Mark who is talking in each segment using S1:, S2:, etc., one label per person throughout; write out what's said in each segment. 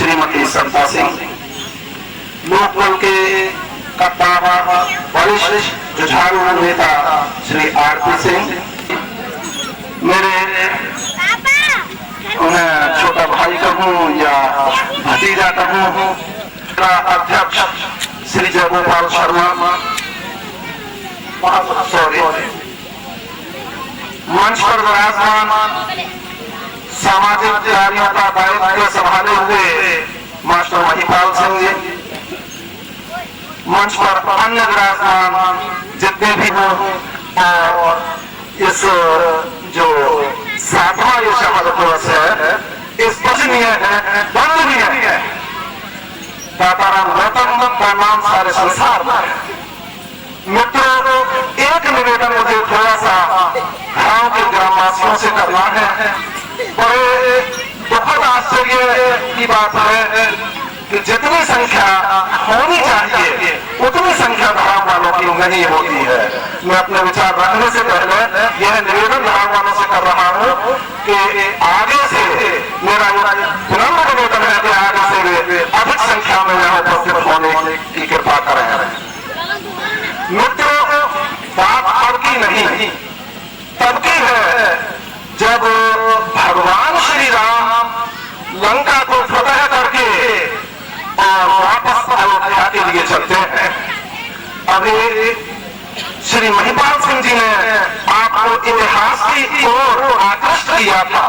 S1: श्रीमती सत्ता सिंह, लोकदल के कप्तान वरिष्ठ जुझारू नेता श्री आरपी सिंह, मेरे उन्हें छोटा भाई कहूँ या भतीजा कहूँ, अध्यक्ष श्री जयगोपाल शर्मा, मंच पर विराजमान सामाजिक कार्यों का दायित्व संभाले हुए मास्टर महिपाल सिंह जी, मंच पर अन्य विराजमान जितने भी हो, और इस जो 7वां ये शपथ दिवस है, इस पूजनीय है, वंदनीय है दाताराम गौतम का नाम सारे संसार में है। मित्रों, एक निवेदन मुझे थोड़ा सा गांव के ग्रामवासियों से करना है। बड़े दुखद आश्चर्य की बात है कि जितनी संख्या होनी चाहिए उतनी संख्या धाम वालों की नहीं होती है। मैं अपने विचार रखने से पहले यह निवेदन धाम वालों से कर रहा हूँ कि आगे से मेरा विनम्र निवेदन है कि आगे से अधिक संख्या में यहाँ उपस्थित होने की कृपा करें। मित्रों, बात अब की नहीं तब की है जब भगवान श्री राम लंका को फतह करके और वापस अयोध्या के लिए चलते हैं। अभी श्री महिपाल सिंह जी ने आपको इतिहास की ओर आकृष्ट किया था,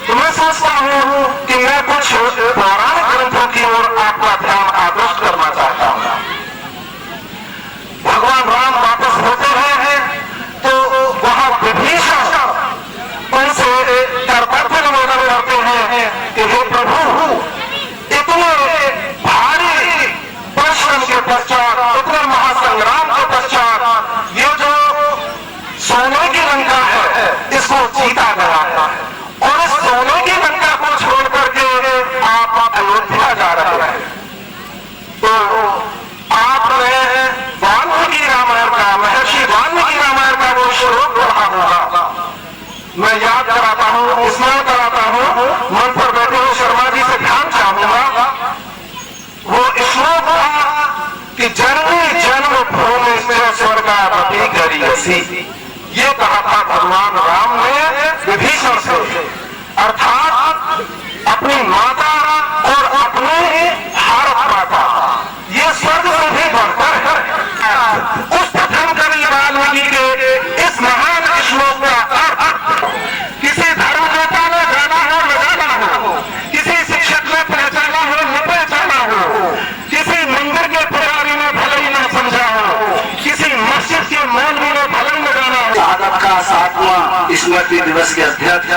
S1: तो मैं सोचता हूँ कि मैं कुछ पौराणिक ग्रंथों की ओर आपका ध्यान आकृष्ट करना चाहता हूँ। भगवान राम वापस होते हैं तो वहां विभीषण उनसे कर्तव्य निवेदन करते हैं कि हे प्रभु, इतने भारी परिश्रम के पश्चात, इतने महासंग्राम के पश्चात ये जो सोने की लंका है इसको जीता गया है, और इस सोने की लंका को छोड़ करके आप अयोध्या जा रहे हैं। तो आपने वाल्मीकि रामायण का, महर्षि वाल्मीकि रामायण का वो श्लोक पढ़ा होगा। मैं याद कराता हूँ, स्मरण कराता हूँ, मन पर बैठे हुए शर्मा जी से ध्यान चाहूंगा। वो श्लोक था कि जननी जन्म भूमि स्वर्गावती गरीयसी, ये कहा था भगवान राम ने विभीषण से, अर्थात अपनी माता और अपने भारत माता, ये स्वर्ग से भी बढ़कर है। उस प्रथम कवि वाल्मीकि के इस महान श्लोक का अर्थ किसी धर्म नेता ने जाना हो न जाना हो, किसी शिक्षक ने पहचाना हो न पहचाना हो, किसी मंदिर के पुजारी ने भले ही न समझा हो, किसी मस्जिद के मौलवी ने भले ही न जाना हो। शहादत का 7वां स्मृति दिवस के अध्यक्ष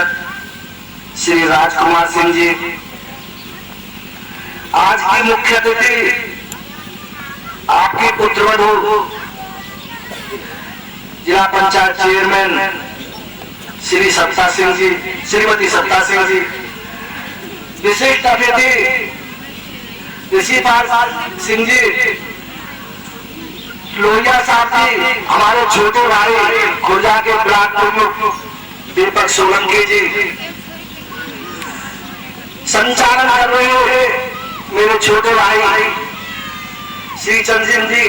S1: श्री राजकुमार सिंह जी, आज की मुख्य अतिथि आपकी पुत्रवधू जिला पंचायत चेयरमैन श्री सत्ता सिंह जी, श्रीमती सत्ता सिंह जी, विशिष्ट अतिथि ऋषिपाल सिंह जी, लोहिया साहब जी, हमारे छोटे भाई खुर्जा के ब्लॉक प्रमुख दीपक सोलंकी जी, संचालन कर रहे हैं मेरे छोटे भाई श्री चंद्र जी,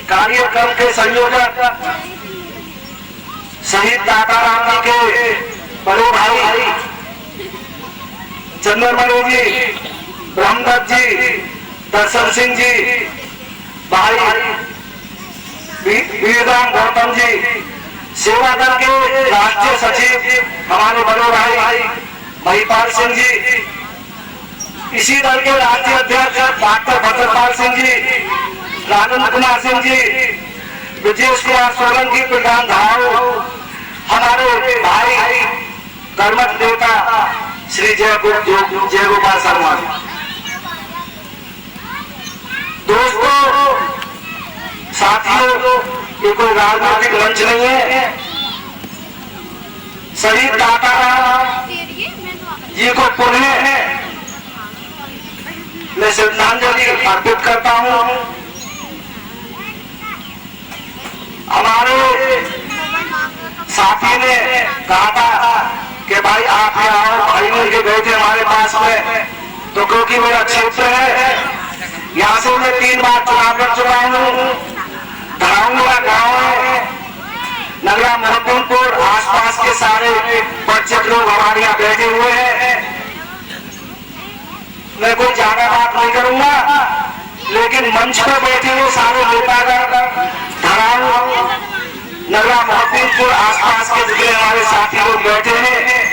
S1: कार्यक्रम के संयोजक शहीद दाताराम जी के बड़े भाई चंद्रमणि जी, ब्रह्मदत्त जी, दर्शन सिंह जी, भाई वीरराम गौतम जी, सेवा दल के राष्ट्रीय सचिव हमारे बड़े भाई महिपाल सिंह जी, इसी दल के राज्य अध्यक्ष डॉक्टर भद्रपाल सिंह जी, राजेंद्र कुमार सिंह जी, विजेश कुमार सोलंकी प्रधान धाव, हमारे भाई कर्मठ नेता श्री जयगोपाल शर्मा। दोस्तों, साथियों, ये कोई राजनीतिक मंच नहीं है। शहीद दाताराम जी को पुनः मैं श्रद्धांजलि अर्पित करता हूँ। हमारे साथी ने कहा था कि भाई आप यहाँ आओ, भाई मिल के गए थे हमारे पास में, तो क्योंकि मेरा क्षेत्र है, यहाँ से मैं 3 बार चुनाव लड़ चुका हूँ। धराऊ मेरा गाँव है, नगरा मोहब्बतपुर आसपास के सारे परिचित लोग हमारे यहाँ बैठे हुए हैं। मैं कोई ज्यादा बात नहीं करूंगा, लेकिन मंच पर बैठे हुए सारे नेतागण, धराऊ नगरा मोहब्बतपुर आसपास के जितने हमारे साथी लोग बैठे हैं,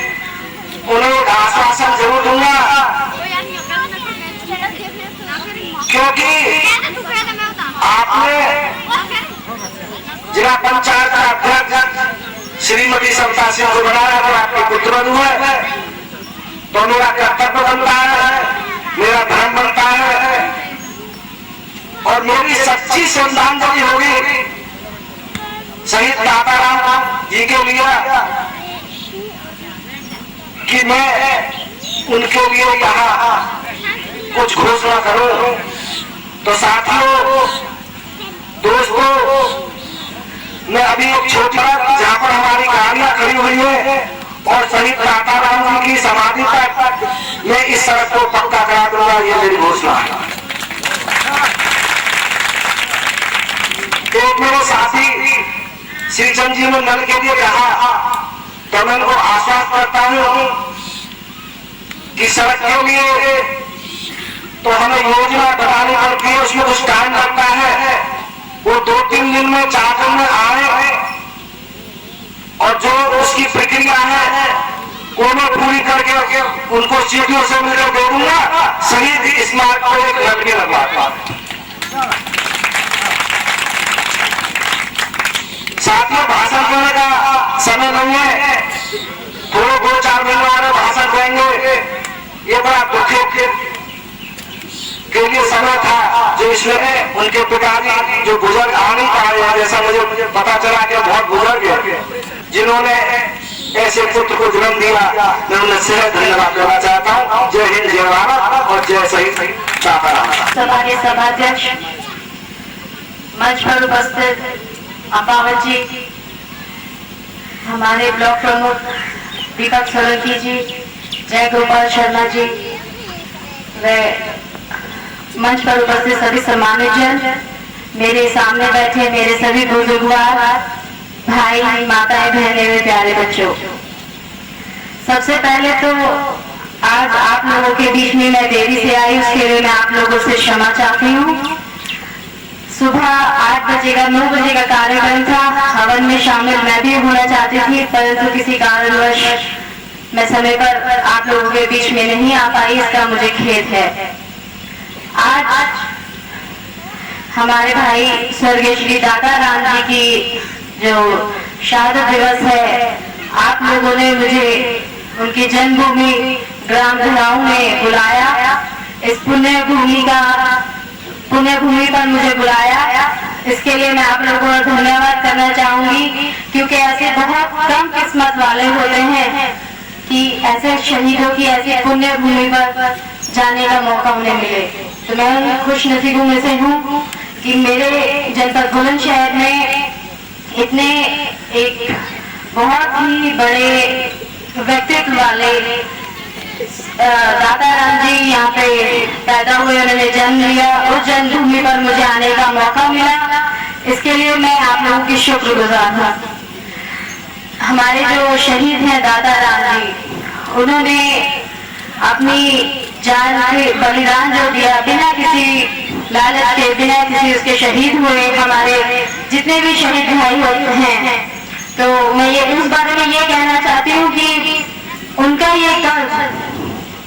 S1: उन्हें एक आश्वासन जरूर दूंगा, क्योंकि आपने जिला पंचायत का अध्यक्ष श्रीमती समता सिंह को बनाया तो आपके पुत्र हुए, तो मेरा कर्तव्य बनता है, मेरा धर्म बनता है और मेरी सच्ची श्रद्धांजलि होगी शहीद दाताराम जी के लिए कि मैं उनके लिए यहाँ कुछ घोषणा करूं। तो साथियों, दोस्तों, मैं अभी एक छोटी बात जहाँ पर हमारी गाड़ियां खड़ी हुई है और शहीद दाताराम जी की समाधि तक मैं इस सड़क को पक्का करा दूंगा, ये मेरी घोषणा है। एक मेरे साथी श्रीचंद जी ने नल के लिए कहा, तो मैं उनको आश्वासन करता हूँ कि सड़क के लिए तो हमें योजना बनानी पड़ती है, उसमें कुछ टाइम लगता है। वो 2-3 दिन में 4 दिन में आए और जो उसकी प्रक्रिया है वो मैं पूरी करके उनको सीढ़ियों से मिलकर दे दूंगा। शहीद स्मारक को एक लड़के लगवाता। साथियों, भाषण देने का समय नहीं है, थोड़े 2-4 महीने में भाषण देंगे। ये बड़ा दुख के लिए समय था जो इसमें उनके पिताजी जो गुजर आ नहीं पाए, जैसा मुझे पता चला कि बहुत बुजुर्ग है जिन्होंने ऐसे पुत्र को जन्म दिया। मैं उन्हें से धन्यवाद देना चाहता हूँ। जय हिंद, जय भारत और जय शहीद दाताराम।
S2: सभा के सभाध्यक्ष, मंच पर उपस्थित अपावत जी, हमारे ब्लॉक प्रमुख दीपक सोलंकी जी, जय गोपाल शर्मा जी, व मंच पर उपस्थित सभी सम्मानित जन, मेरे सामने बैठे मेरे सभी बुजुर्गवार भाई, माताएं, बहनें व प्यारे बच्चों, सबसे पहले तो आज आप लोगों के बीच में मैं देरी से आई, उसके लिए मैं आप लोगों से क्षमा चाहती हूँ। सुबह 8 बजे का 9 बजे का कार्यक्रम था, हवन में शामिल मैं भी होना चाहती थी, परंतु किसी कारणवश मैं समय पर आप लोगों के बीच में नहीं आ पाई, इसका मुझे खेद है। आज हमारे भाई स्वर्गीय श्री दाताराम जी की जो शहादत दिवस है, आप लोगों ने मुझे उनकी जन्मभूमि ग्राम धराऊ में बुलाया, इस पुण्य भूमि पर मुझे बुलाया, इसके लिए मैं आप लोगों को धन्यवाद करना चाहूंगी, क्योंकि ऐसे बहुत कम किस्मत वाले होते हैं कि ऐसे शहीदों की ऐसी पुण्य भूमि पर जाने का मौका उन्हें मिले। तो मैं उन खुश नसीबों में से हूँ कि मेरे जनपद बुलंदशहर में इतने एक बहुत ही बड़े व्यक्तित्व वाले दाताराम जी यहाँ पे पैदा हुए, उन्होंने जन्म लिया, उस जन्मभूमि पर मुझे आने का मौका मिला, इसके लिए मैं आप लोगों की शुक्रगुजार हूँ। हमारे जो शहीद हैं दाताराम जी, उन्होंने अपनी जान के बलिदान जो दिया, बिना किसी लालच के, बिना किसी उसके शहीद हुए हमारे जितने भी शहीद भाई होते हैं, तो मैं ये उस बारे में ये कहना चाहती हूँ कि उनका ये कर्ज,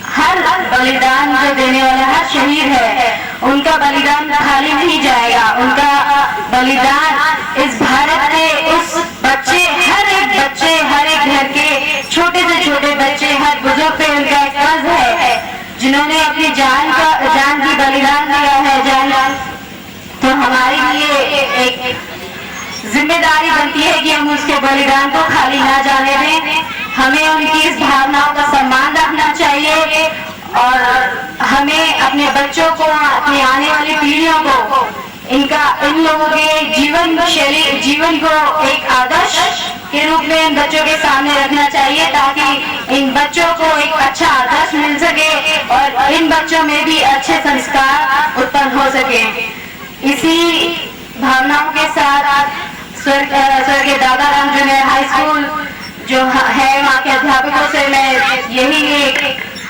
S2: हर बलिदान जो देने वाला हर शहीद है, उनका बलिदान खाली नहीं जाएगा, उनका बलिदान इस भारत के उस बच्चे, हर एक बच्चे, हर एक घर के छोटे से छोटे बच्चे, हर बुजुर्ग पे उनका एक कर्ज है, जिन्होंने अपनी जान की बलिदान दिया है, जान। तो हमारे लिए एक जिम्मेदारी बनती है कि हम उसके बलिदान को खाली ना जाने दें, हमें उनकी इस भावनाओं का सम्मान रखना चाहिए और हमें अपने बच्चों को, अपनी आने वाली पीढ़ियों को इन लोगों के जीवन को एक आदर्श के रूप में इन बच्चों के सामने रखना चाहिए, ताकि इन बच्चों को एक अच्छा आदर्श मिल सके और इन बच्चों में भी अच्छे संस्कार उत्पन्न हो सके। इसी भावनाओं के साथ स्वर्गीय दादाराम जूनियर हाई स्कूल जो है, वहाँ के अध्यापकों से मैं यही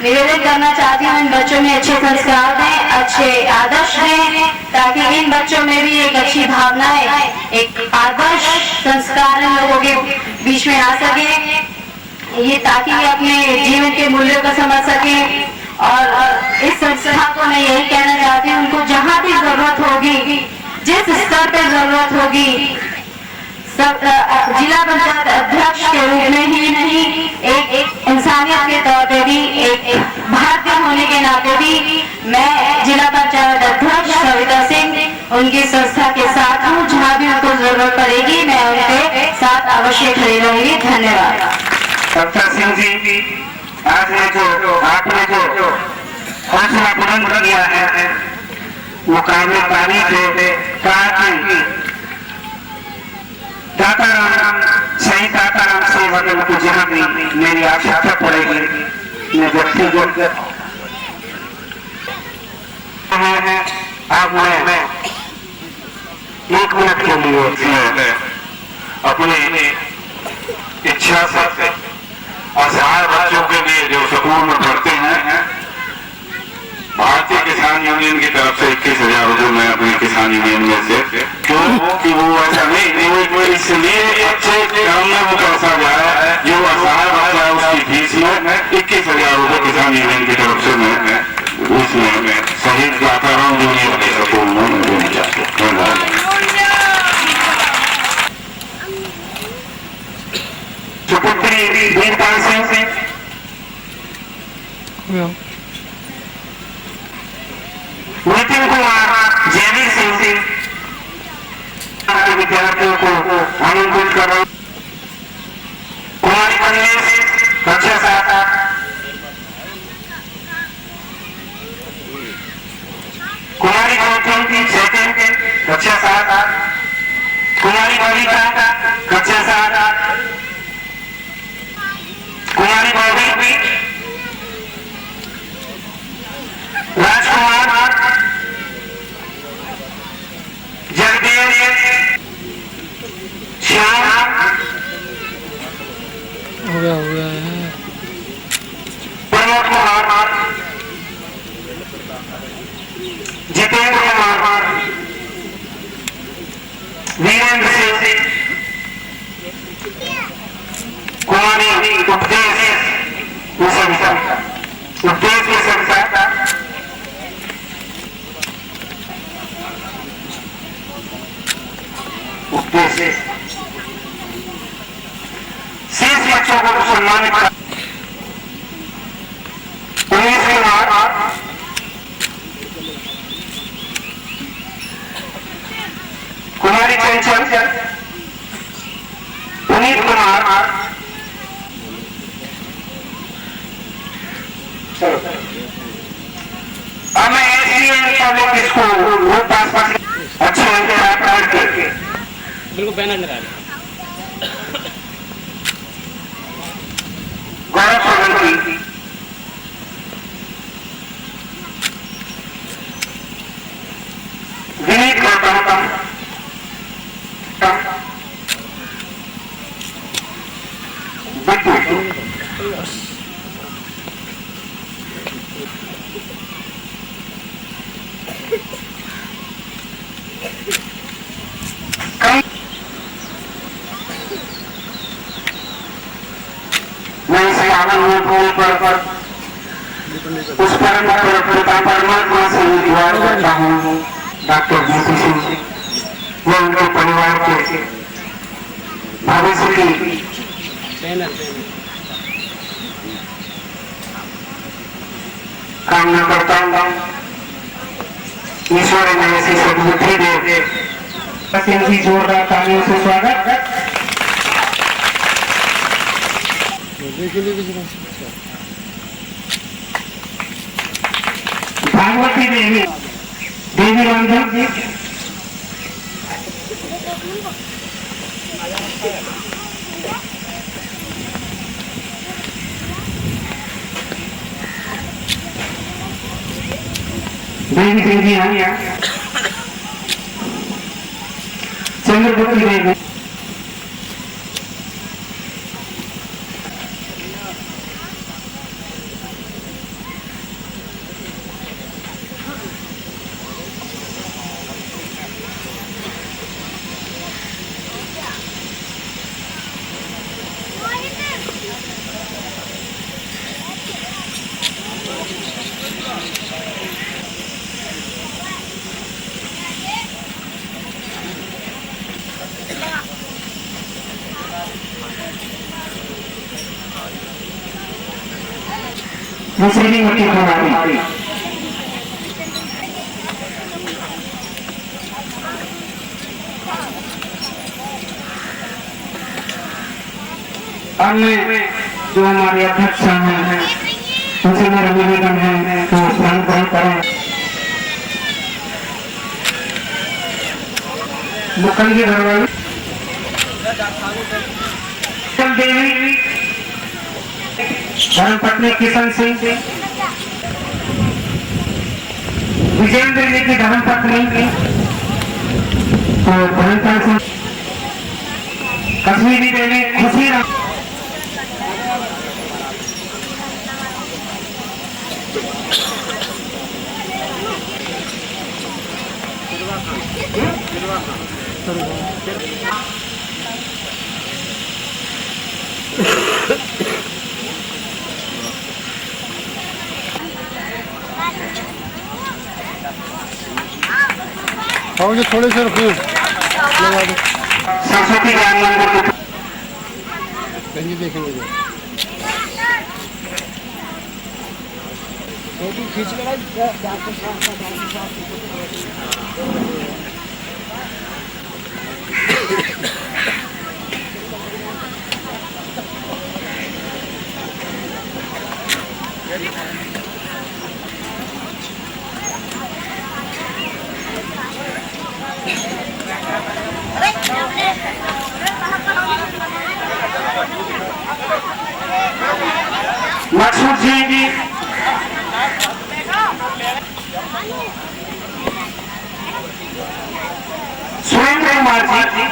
S2: निवेदन करना चाहती हूँ, इन बच्चों में अच्छे संस्कार दें, अच्छे आदर्श दें, ताकि इन बच्चों में भी एक अच्छी भावनाएं, एक आदर्श संस्कार इन लोगों के बीच में आ सके, ये ताकि ये अपने जीवन के मूल्यों को समझ सके। और इस संस्था को मैं यही कहना चाहती हूँ, उनको जहाँ भी जरूरत होगी, जिस स्तर पे जरूरत होगी, सब जिला पंचायत अध्यक्ष के रूप में ही नहीं, एक इंसानियत के तौर पे भी, एक भारतीय होने के नाते भी मैं जिला पंचायत अध्यक्ष सविता सिंह उनकी संस्था के साथ हूँ। जहाँ भी उनको जरूरत पड़ेगी मैं उनके साथ अवश्य खड़ी रहूंगी। धन्यवाद।
S1: सविता सिंह जी, आज आपने जो हौसला बुलंद किया है, मुकाबले पानी थे, कहा कि दाताराम, सही दाताराम से वगैरह को जहाँ भी मेरी आवश्यकता पड़ेगी, मैं व्यक्तिगत अब मैं 1 मिनट के लिए अपनी इच्छा से असहाय बच्चों के लिए जो स्कूल में पढ़ते हैं, भारतीय किसान यूनियन की तरफ से 21,000 रुपये मैं अपनी किसान यूनियन में से, क्योंकि वो ऐसा नहीं, इसलिए अच्छे काम में वो पैसा जाए जो असहाय बच्चा है उसकी फीस में 21,000 रुपये किसान यूनियन की तरफ से मैं उसमें शहीद दाताराम यूनियन के स्कूल में देना चाहते हैं। सुपुत्री वीरपाल सिंह, नितिन कुमार, जयवीर सिंह के विद्यार्थियों को आमंत्रित कर रहा हूँ। कुमारी कन्या कक्षा 7, कुमारी गौतम सेकंड कक्षा 7, कुमारी बबीता कक्षा 7, कुमारी बॉबी, राजकुमार, जगदीश, श्याम, प्रमोद कुमार, जितेंद्र कुमार, वीरेंद्र सिंह, कुमारी उपदेश की संस्था, शेष बच्चों को सम्मानित कर उमेश कुमार, कुमारी चंचल, पुनीत कुमार, अब मैं पब्लिक स्कूल पास अच्छे प्राप्त करके
S3: बिल्कुल बैनर लगा
S1: गौरव सोलंकी, विनीत गौतम, बिट्टू, मैं इसे आनंद पर उस परमात्मा से दुआ करता हूँ, डॉक्टर जीसी सिंह, वो उनके परिवार के भविष्य की कामना करता हूँ। ईश्वर ने ऐसी सद्बुद्धि दे। सिंह जी, जोरदार तालियों से स्वागत। भागवती देवी, देवी रंजन जी, देवी सिंह जी हैं, चंद्रगुप्त देवी, मुस्लिम मती कुमारी, अन्य जो हमारे अध्यक्ष हैं उनसे मेरा निवेदन है तो स्नान ग्रहण करें। मुखंडी घरवाली देवी, धर्मपत्नी किशन सिंह, विजेंद्र जी की धर्मपत्नी और भयंकर सिंह, कश्मीरी देवी खुशी राम,
S4: और जो थोड़े से रुकिए
S1: सरस्वती ज्ञान मंदिर
S4: कहीं देखेंगे जो फोटो खींच
S1: मकसूद जी, सुरेंद्र कुमार जी,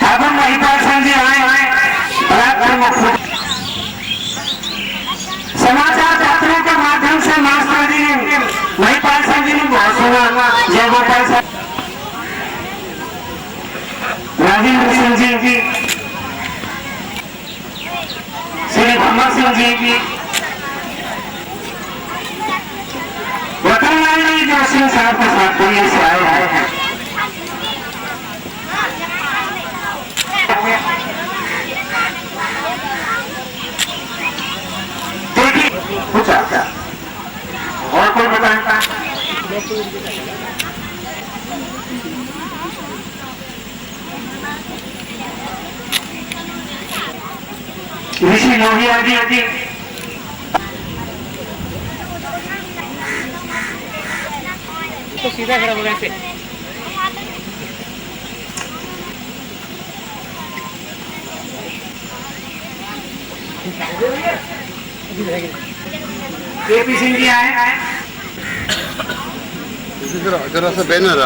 S1: ठाकुर महिपाल सिंह जी आए, समाचार पत्रों के माध्यम से मास्टर जी ने महिपाल सिंह जी ने बहुत सुना, जय गोपाल सिंह, राजेंद्र सिंह जी, श्री भम्मा सिंह जी, रतनलाल जी जो सिंह साहब के साथ पुलिस से आए हैं, देखिए कुछ आता और कोई बताएगा ऋषि लोहिया जी,
S3: तो सीधा खड़ा होगा ऐसे।
S1: केपी सिंह जी आए,
S4: जरा सा बैनर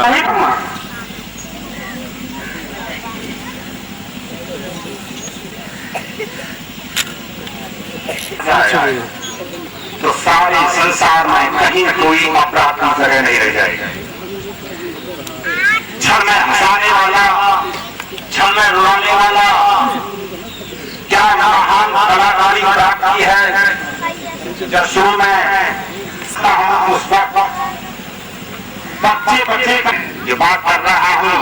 S1: तो सारे संसार में कहीं कोई अपराध की जगह नहीं रह जाएगा। क्षण में हंसाने वाला, क्षण में रुलाने वाला, क्या महान कलाकारी प्राप्ति है। जब शुरू में उस वक्त बच्चे ये बात कर रहा हूँ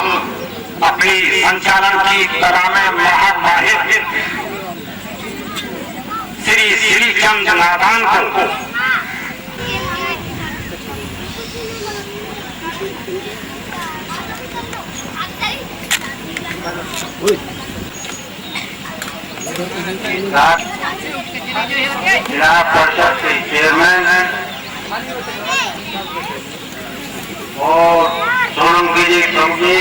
S1: अपनी संचालन की कला में महामाहिर श्री श्रीचंद नादान को जिला परिषद के चेयरमैन हैं और सोनम गिरी चौकी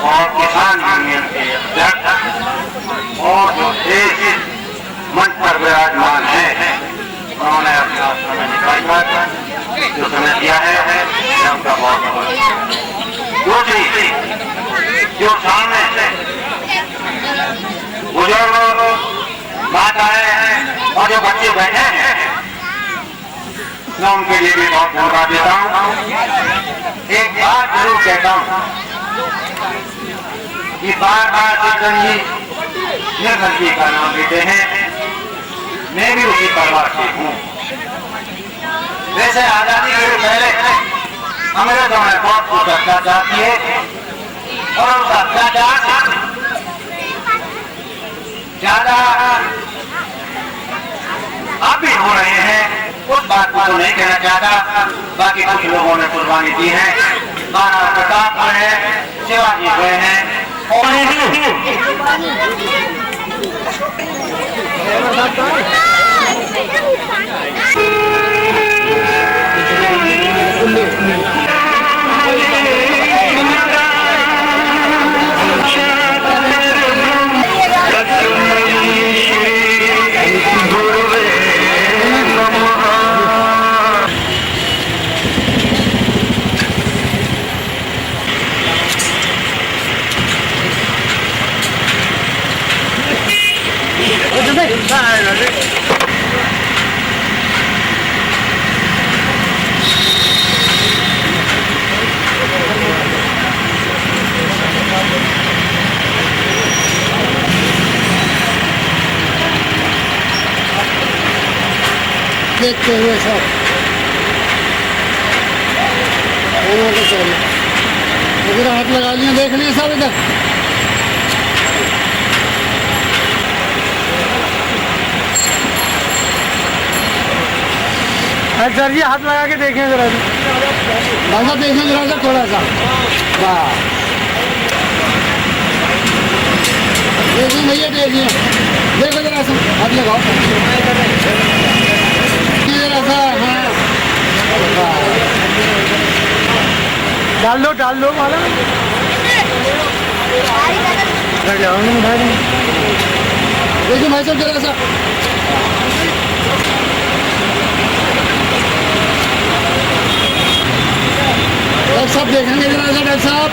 S1: और किसान यूनियन के अध्यक्ष और जो देश मंच पर विराजमान है और जो बच्चे बैठे हैं मैं उनके लिए भी बहुत धन्यवाद देता हूँ। एक बात जरूर कहता हूँ कि बार बार कृष्ण जी निर्मल जी का नाम लेते हैं, मैं भी उसी परिवार से हूँ। वैसे आजादी के पहले अंग्रेजों ने बहुत कुछ अत्याचार किए और उस अत्याचार ज्यादा अब भी हो रहे हैं, उस बात को तो नहीं कहना चाहता। बाकी कुछ लोगों ने कुर्बानी दी है, महाराणा प्रताप हुए हैं, शिवाजी हुए हैं
S4: देखते हुए सब इधर हाथ लगा लिया, देख लिए सब इधर।
S3: सर जी हाथ लगा के देखें जरा,
S4: भाई साहब देखें जरा सा थोड़ा सा, वाह देखिए भैया, देखिए देखो जरा सा, हाथ लगाओ जरा सा, हाँ
S3: डाल दो माला
S4: देखिए भाई साहब जरा सा, डॉक्टर साहब देखेंगे जरा सा, डॉक्टर साहब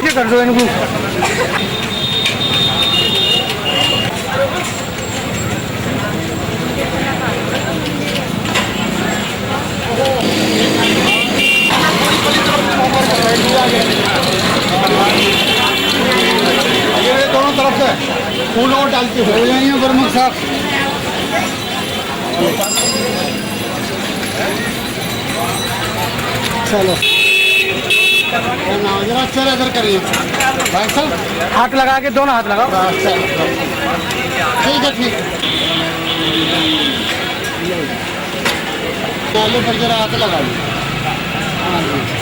S3: ये कर दो इनको।
S4: ये दोनों तरफ से फूल और डालते हो जाएंगे प्रमुख साहब। चलो जरा अच्छा इधर करिए भाई साहब,
S3: हाथ लगा के, दोनों हाथ लगाओ।
S4: अच्छा ठीक है, ठीक नाले पर जरा हाथ लगा लीजिए। हाँ जी।